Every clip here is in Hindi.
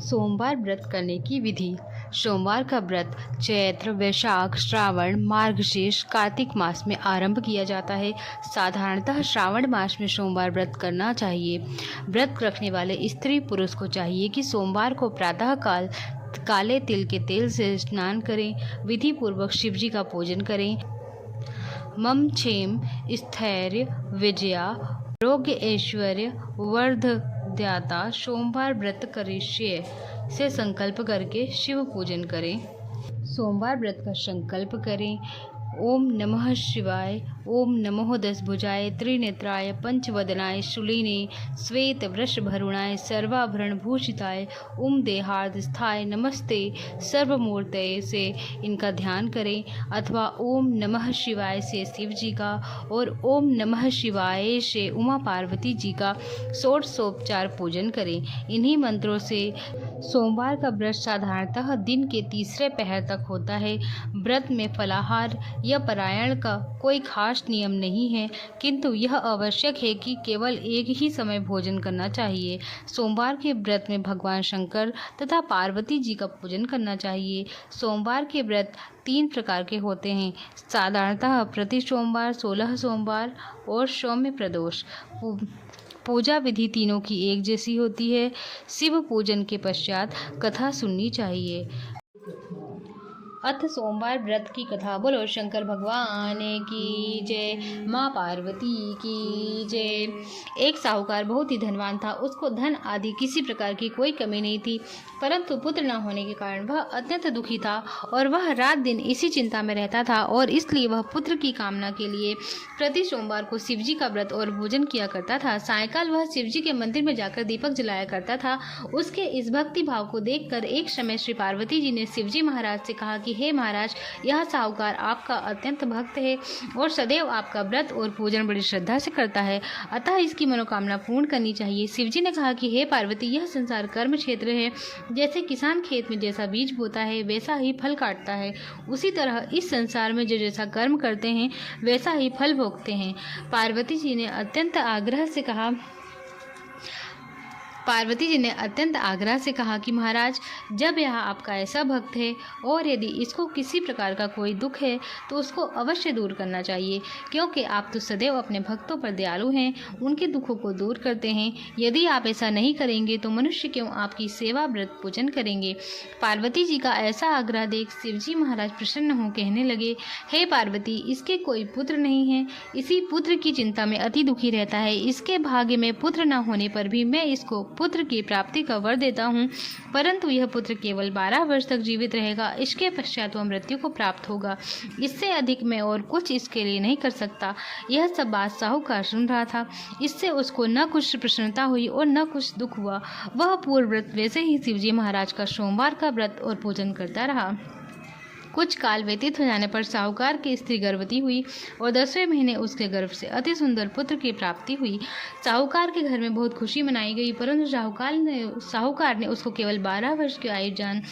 सोमवार व्रत करने की विधि। सोमवार का व्रत चैत्र, वैशाख, श्रावण, मार्गशीर्ष, कार्तिक मास में आरंभ किया जाता है। साधारणतः श्रावण मास में सोमवार व्रत करना चाहिए। व्रत रखने वाले स्त्री पुरुष को चाहिए कि सोमवार को प्रातः काल काले तिल के तेल से स्नान करें। विधि पूर्वक शिव जी का पूजन करें। मम क्षेम स्थैर्य विजया आरोग्य ऐश्वर्य वर्धद्याता सोमवार व्रत करिष्ये से संकल्प करके शिव पूजन करें। सोमवार व्रत का संकल्प करें। ओम नमः शिवाय, ओम नमो दशभुजाय, त्रिनेत्राय, पंचवदनाय, शूलिने, श्वेत वृषभरुणाय, सर्वाभरण भूषिताय, ओम देहार्दस्थाय नमस्ते सर्वमूर्तये से इनका ध्यान करें। अथवा ओम नमः शिवाय से शिव जी का और ओम नमः शिवाय से उमा पार्वती जी का षोडशोपचार पूजन करें। इन्हीं मंत्रों से सोमवार का व्रत साधारणतः दिन के तीसरे पहर तक होता है। व्रत में फलाहार या पारायण का कोई खास नियम नहीं है, किंतु यह आवश्यक है कि केवल एक ही समय भोजन करना चाहिए। सोमवार के व्रत में भगवान शंकर तथा पार्वती जी का पूजन करना चाहिए। सोमवार के व्रत 3 प्रकार के होते हैं। साधारणतः प्रति सोमवार, 16 सोमवार और सौम्य प्रदोष। पूजा विधि तीनों की एक जैसी होती है। शिव पूजन के पश्चात कथा सुननी चाहिए। अथ सोमवार व्रत की कथा। बोलो शंकर भगवान की जय, माँ पार्वती की जय। एक साहूकार बहुत ही धनवान था। उसको धन आदि किसी प्रकार की कोई कमी नहीं थी, परंतु पुत्र न होने के कारण वह अत्यंत दुखी था और वह रात दिन इसी चिंता में रहता था, और इसलिए वह पुत्र की कामना के लिए प्रति सोमवार को शिवजी का व्रत और भोजन किया करता था। सायंकाल वह शिवजी के मंदिर में जाकर दीपक जलाया करता था। उसके इस भक्ति भाव को देखकर एक समय श्री पार्वती जी ने शिवजी महाराज से कहा कि हे महाराज, यह साहूकार आपका अत्यंत भक्त है और सदैव आपका व्रत और पूजन बड़ी श्रद्धा से करता है, अतः इसकी मनोकामना पूर्ण करनी चाहिए। शिवजी ने कहा कि हे पार्वती, यह संसार कर्म क्षेत्र है। जैसे किसान खेत में जैसा बीज बोता है वैसा ही फल काटता है, उसी तरह इस संसार में जो जैसा कर्म करते हैं वैसा ही फल भोगते हैं। पार्वती जी ने अत्यंत आग्रह से कहा कि महाराज, जब यह आपका ऐसा भक्त है और यदि इसको किसी प्रकार का कोई दुख है तो उसको अवश्य दूर करना चाहिए, क्योंकि आप तो सदैव अपने भक्तों पर दयालु हैं, उनके दुखों को दूर करते हैं। यदि आप ऐसा नहीं करेंगे तो मनुष्य क्यों आपकी सेवा व्रत पूजन करेंगे। पार्वती जी का ऐसा आग्रह देख शिवजी महाराज प्रसन्न हो कहने लगे, हे पार्वती, इसके कोई पुत्र नहीं है, इसी पुत्र की चिंता में अति दुखी रहता है। इसके भाग्य में पुत्र न होने पर भी मैं इसको पुत्र की प्राप्ति का वर देता हूँ, परंतु यह पुत्र केवल 12 वर्ष तक जीवित रहेगा। इसके पश्चात वह मृत्यु को प्राप्त होगा। इससे अधिक मैं और कुछ इसके लिए नहीं कर सकता। यह सब बात साहूकार सुन रहा था। इससे उसको न कुछ प्रसन्नता हुई और न कुछ दुख हुआ। वह पूर्व व्रत वैसे ही शिवजी महाराज का सोमवार का व्रत और पूजन करता रहा। कुछ काल व्यतीत हो जाने पर साहूकार की स्त्री गर्भवती हुई और 10वें महीने उसके गर्भ से अति सुंदर पुत्र की प्राप्ति हुई। साहूकार के घर में बहुत खुशी मनाई गई, परंतु साहूकार ने उसको केवल 12 वर्ष की आयु जान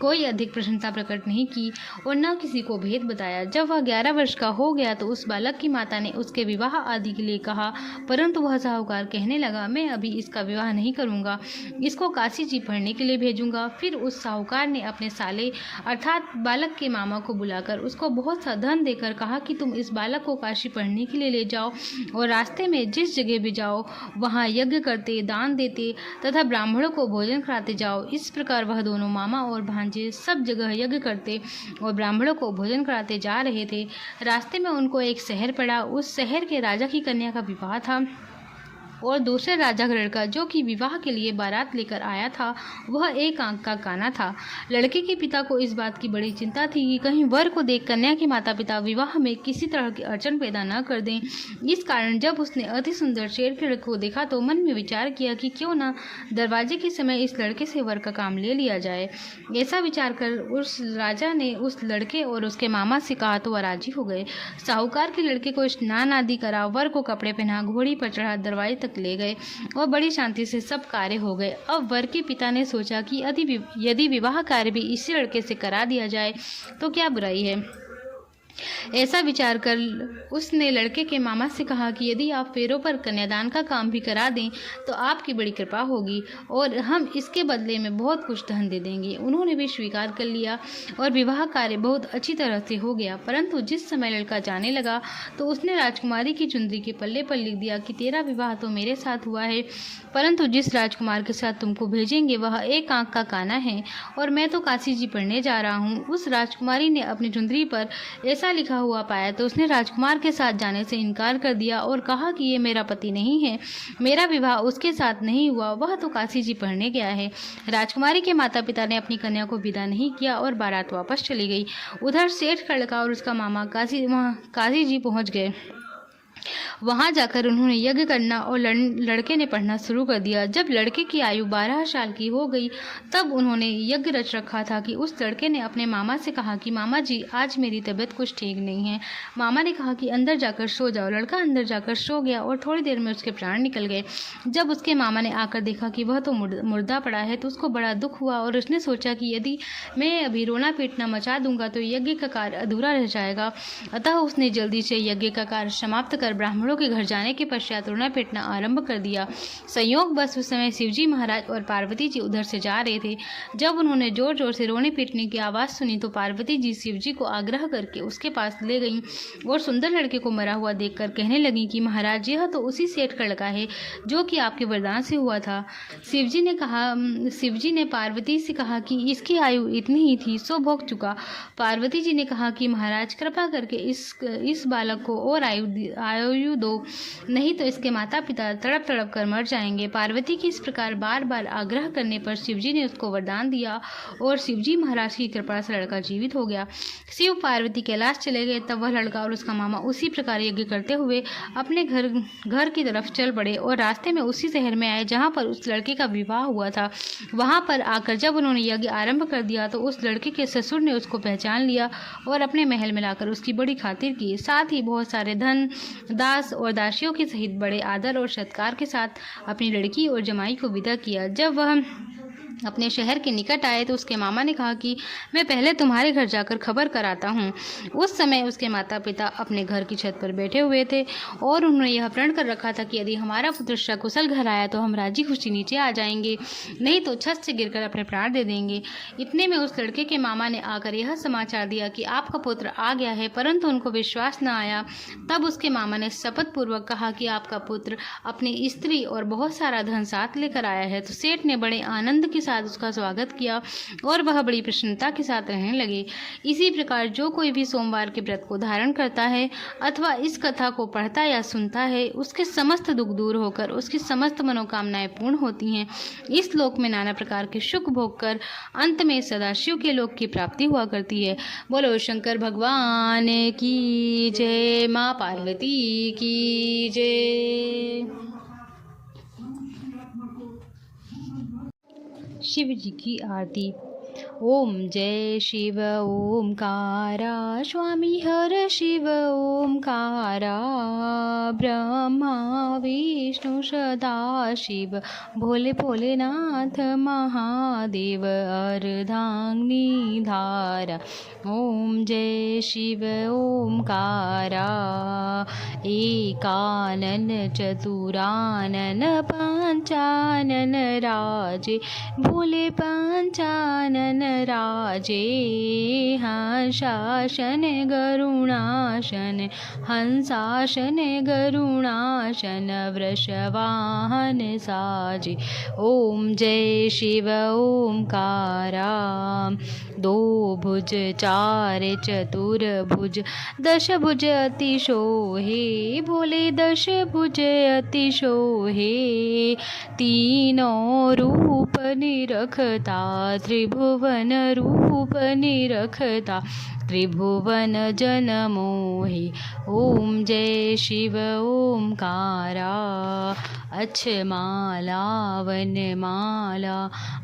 कोई अधिक प्रशंसा प्रकट नहीं की और न किसी को भेद बताया। जब वह 11 वर्ष का हो गया तो उस बालक की माता ने उसके विवाह आदि के लिए कहा, परंतु वह साहूकार कहने लगा, मैं अभी इसका विवाह नहीं करूँगा, इसको काशी जी पढ़ने के लिए भेजूंगा। फिर उस साहूकार ने अपने साले अर्थात बालक के मामा को बुलाकर उसको बहुत सा धन देकर कहा कि तुम इस बालक को काशी पढ़ने के लिए ले जाओ और रास्ते में जिस जगह भी जाओ वहाँ यज्ञ करते, दान देते तथा ब्राह्मणों को भोजन कराते जाओ। इस प्रकार वह दोनों मामा और भांजे सब जगह यज्ञ करते और ब्राह्मणों को भोजन कराते जा रहे थे। रास्ते में उनको एक शहर पड़ा। उस शहर के राजा की कन्या का विवाह था और दूसरे राजा का लड़का जो कि विवाह के लिए बारात लेकर आया था वह एक आंख का काना था। लड़के के पिता को इस बात की बड़ी चिंता थी कि कहीं वर को देख कन्या के माता पिता विवाह में किसी तरह की अड़चन पैदा न कर दें। इस कारण जब उसने अति सुंदर शेर के लड़के को देखा तो मन में विचार किया कि क्यों न दरवाजे के समय इस लड़के से वर का काम ले लिया जाए। ऐसा विचार कर उस राजा ने उस लड़के और उसके मामा से कहा तो वह राजी हो गए। साहूकार के लड़के को स्नान आदि करा, वर को कपड़े पहना, घोड़ी पर चढ़ा, दरवाजे तक ले गए और बड़ी शांति से सब कार्य हो गए। अब वर के पिता ने सोचा कि यदि विवाह कार्य भी इसी लड़के से करा दिया जाए तो क्या बुराई है। ऐसा विचार कर उसने लड़के के मामा से कहा कि यदि आप फेरों पर कन्यादान का काम भी करा दें तो आपकी बड़ी कृपा होगी और हम इसके बदले में बहुत कुछ धन दे देंगे। उन्होंने भी स्वीकार कर लिया और विवाह कार्य बहुत अच्छी तरह से हो गया। परंतु जिस समय लड़का जाने लगा तो उसने राजकुमारी की चुंदरी के पल्ले पर लिख दिया कि तेरा विवाह तो मेरे साथ हुआ है, परंतु जिस राजकुमार के साथ तुमको भेजेंगे वह एक आंख का काना है और मैं तो काशी जी पढ़ने जा रहा हूँ। उस राजकुमारी ने अपनी चुंदरी पर ऐसा लिखा हुआ पाया तो उसने राजकुमार के साथ जाने से इनकार कर दिया और कहा कि ये मेरा पति नहीं है, मेरा विवाह उसके साथ नहीं हुआ, वह तो काशी जी पढ़ने गया है। राजकुमारी के माता पिता ने अपनी कन्या को विदा नहीं किया और बारात वापस चली गई। उधर सेठ का लड़का और उसका मामा काशी जी पहुंच गए। वहां जाकर उन्होंने यज्ञ करना और लड़के ने पढ़ना शुरू कर दिया। जब लड़के की आयु 12 साल की हो गई तब उन्होंने यज्ञ रच रखा था कि उस लड़के ने अपने मामा से कहा कि मामा जी आज मेरी तबीयत कुछ ठीक नहीं है। मामा ने कहा कि अंदर जाकर सो जाओ। लड़का अंदर जाकर सो गया और थोड़ी देर में उसके प्राण निकल गए। जब उसके मामा ने आकर देखा कि वह तो मुर्दा पड़ा है तो उसको बड़ा दुख हुआ और उसने सोचा कि यदि मैं अभी रोना पीटना मचा दूंगा तो यज्ञ का कार्य अधूरा रह जाएगा। अतः उसने जल्दी से यज्ञ का कार्य समाप्त कर ब्राह्मणों के घर जाने के पश्चात रोना पीटना आरंभ कर दिया। संयोग बस उस समय शिवजी महाराज और पार्वती जी उधर से जा रहे थे। जब उन्होंने जोर जोर से रोने पीटने की आवाज़ सुनी तो पार्वती जी शिवजी को आग्रह करके उसके पास ले गईं और सुंदर लड़के को मरा हुआ देखकर कहने लगी कि महाराज यह तो उसी सेठ का लड़का है जो कि आपके वरदान से हुआ था। शिवजी ने पार्वती से कहा कि इसकी आयु इतनी ही थी, सो भोग चुका। पार्वती जी ने कहा कि महाराज कृपा करके इस बालक को और आयु दो, नहीं तो इसके माता पिता तड़प तड़प कर मर जाएंगे। पार्वती की इस प्रकार बार बार आग्रह करने पर शिवजी ने उसको वरदान दिया और शिवजी महाराज की कृपा से लड़का जीवित हो गया। शिव पार्वती कैलाश चले गए। तब वह लड़का और उसका मामा उसी प्रकार यज्ञ करते हुए अपने घर की तरफ चल पड़े और रास्ते में उसी शहर में आए जहाँ पर उस लड़के का विवाह हुआ था। वहाँ पर आकर जब उन्होंने यज्ञ आरंभ कर दिया तो उस लड़के के ससुर ने उसको पहचान लिया और अपने महल में लाकर उसकी बड़ी खातिर की। साथ ही बहुत सारे धन दास और दासियों के सहित बड़े आदर और सत्कार के साथ अपनी लड़की और जमाई को विदा किया। जब वह अपने शहर के निकट आए तो उसके मामा ने कहा कि मैं पहले तुम्हारे घर जाकर खबर कराता हूँ। उस समय उसके माता पिता अपने घर की छत पर बैठे हुए थे और उन्होंने यह प्रण कर रखा था कि यदि हमारा पुत्र सकुशल घर आया तो हम राजी खुशी नीचे आ जाएंगे, नहीं तो छत से गिरकर अपने प्राण दे देंगे। इतने में उस लड़के के मामा ने आकर यह समाचार दिया कि आपका पुत्र आ गया है, परंतु उनको विश्वास न आया। तब उसके मामा ने शपथ पूर्वक कहा कि आपका पुत्र अपनी स्त्री और बहुत सारा धन साथ लेकर आया है। तो सेठ ने बड़े आनंद के साथ उसका स्वागत किया और वह बड़ी प्रसन्नता के साथ रहने लगे। इसी प्रकार जो कोई भी सोमवार के व्रत को धारण करता है अथवा इस कथा को पढ़ता या सुनता है उसके समस्त दुख दूर होकर उसकी समस्त मनोकामनाएं पूर्ण होती हैं। इस लोक में नाना प्रकार के सुख भोग कर अंत में सदाशिव के लोक की प्राप्ति हुआ करती है। बोलो शंकर भगवान की जय, माँ पार्वती की जय। शिव जी की आरती। ओम जय शिव ओमकारा, स्वामी हर शिव ओमकारा, ब्रह्मा विष्णु सदा शिव, भोले भोलेनाथ महादेव, अर्धांगिनी धारा। ओम जय शिव ओमकारा, एकानन चतुरानन पंचानन राजे, भोले पंचानन राजे, हंसासन गरुणासन, हंसासन गरुणासन, वृषवाहन साजे। ओम जय शिव ओमकारा, दो भुज चार चतुर भुज, दश भुज अति शोहे, भोले दश भुज अति शोहे, तीनों रूप निरखता, त्रिभुवन रूप निरखता, त्रिभुवन जन मोहि। ओम जय शिव ओमकारा, अक्षमाला वनमाला,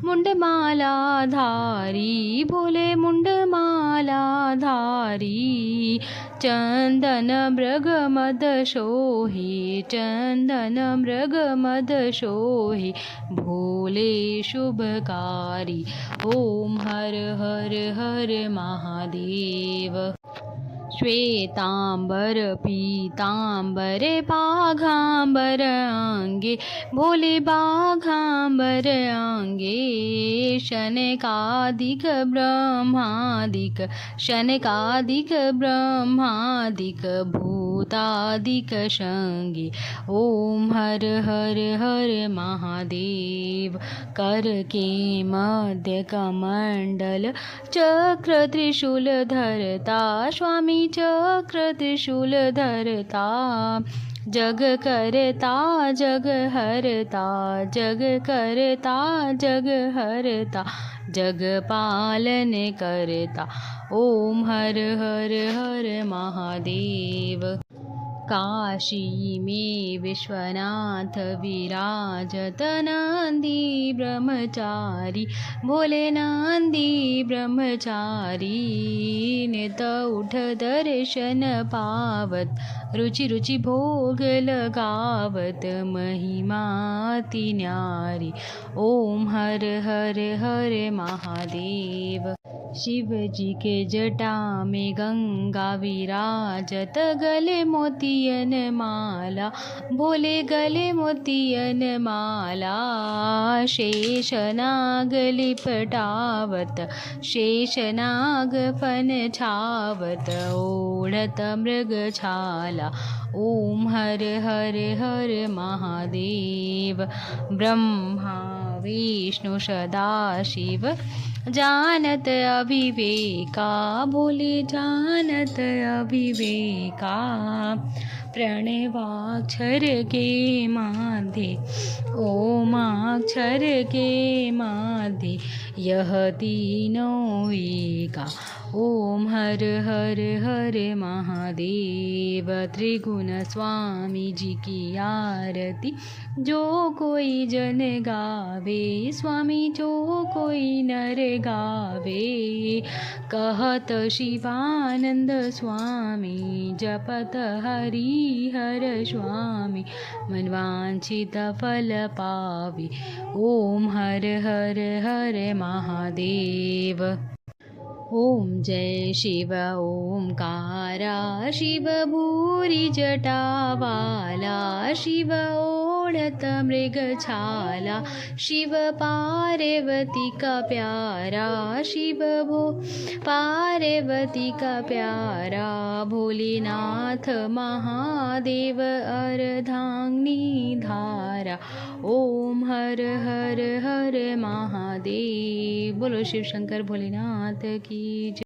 मुंडमाला धारी, भोले मुंडमाला धारी, चंदन मृग मद शोहे, चंदन मृग मद शोहे, भोले शुभकारी। ओम हर हर हर महादेव। श्वेतांबर पीतांबरे बाघांबर अंगे भोले बाघांबर अंगे शनकादिक ब्रह्मादिक शनकादिक ब्रह्मादिक भूतादिक शंगे। ओम हर हर हर महादेव। कर के मध्य कमंडल चक्र त्रिशूल धरता स्वामी चक्र त्रिशूल धरता। जग करता जग हरता जग करता जग हरता जग पालन करता। ओम हर हर हर महादेव। काशी में विश्वनाथ विराजत नंदी ब्रह्मचारी भोले नंदी ब्रह्मचारी। नित उठ दर्शन पावत रुचि रुचि भोग लगावत महिमा अति न्यारी। ओम हर हर हर महादेव। शिव जी के जटा में गंगा विराजत गले मोतियन माला भोले गले मोतियन माला। शेषनाग लिपटावत शेषनाग फन छावत ओढ़त मृग छाला। ओम हर हर हर महादेव। ब्रह्मा विष्णु सदाशिव जानत अविवेका भोले जानत अविवेका। प्रणवाक्षर के माधे ओमाक्षर के माधे यह तीनों एका। ओम हर हर हर महादेव। त्रिगुण स्वामी जी की आरती जो कोई जन गावे स्वामी जो कोई नर गावे। कहत शिवानंद स्वामी जपत हरि हर स्वामी मनवांछित फल पावे। ओम हर हर हर महादेव। ओम जय शिव ओंकारा शिव भूरि जटावाला शिव ओढ़त मृग छाला शिव पार्वती का प्यारा शिव भो पार्वती का प्यारा। भोलेनाथ महादेव अर्धांगिनी धारा। ओम हर हर हर महादेव। बोलो शिव शंकर भोलेनाथ की जय।